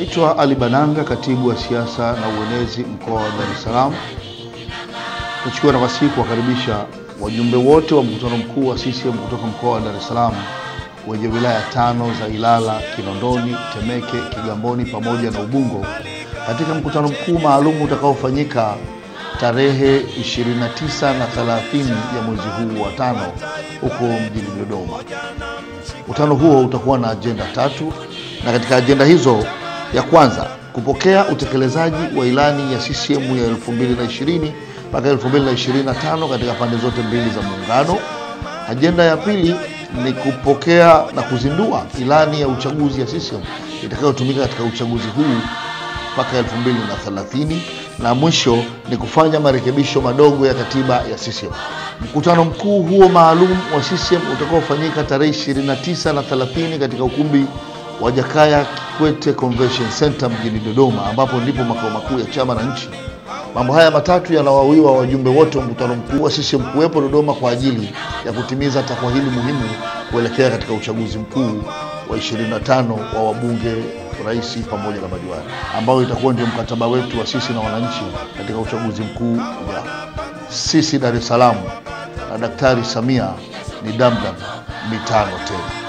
Naitwa Ali Bananga, katibu wa siasa na uenezi mkoa wa Dar es Salaam. Nachukua nafasi hii kuwakaribisha wajumbe wote wa mkutano mkuu wa CCM kutoka mkoa wa Dar es Salaam wenye wilaya 5 za Ilala, Kinondoni, Temeke, Kigamboni pamoja na Ubungo katika mkutano mkuu maalum utakaofanyika tarehe 29 na 30 ya mwezi huu wa 5 huko mjini Dodoma. Mkutano huo utakuwa na agenda 3, na katika agenda hizo ya kwanza, kupokea utekelezaji wa ilani ya CCM ya 2020 mpaka 2025 katika pande zote mbili za muungano. Agenda ya pili ni kupokea na kuzindua ilani ya uchaguzi ya CCM itakayotumika katika uchaguzi huu mpaka 2030, na mwisho ni kufanya marekebisho madogo ya katiba ya CCM. Mkutano mkuu huo maalum wa CCM utakaofanyika tarehe 29 na 30 katika ukumbi wa Jakaya Kikwete Convention Center mjini Dodoma, ambapo ndipo makao makuu ya chama na nchi. Mambo haya matatu yanawawiwa wajumbe wote wa mkutano mkuu wa CCM kuwepo Dodoma kwa ajili ya kutimiza takwa hili muhimu kuelekea katika uchaguzi mkuu wa 25 wa wabunge, rais pamoja na madiwani, ambao itakuwa ndio mkataba wetu wa sisi na wananchi katika uchaguzi mkuu ujao. Sisi Dar es Salaam na Daktari Samia ni damdam mitano tena.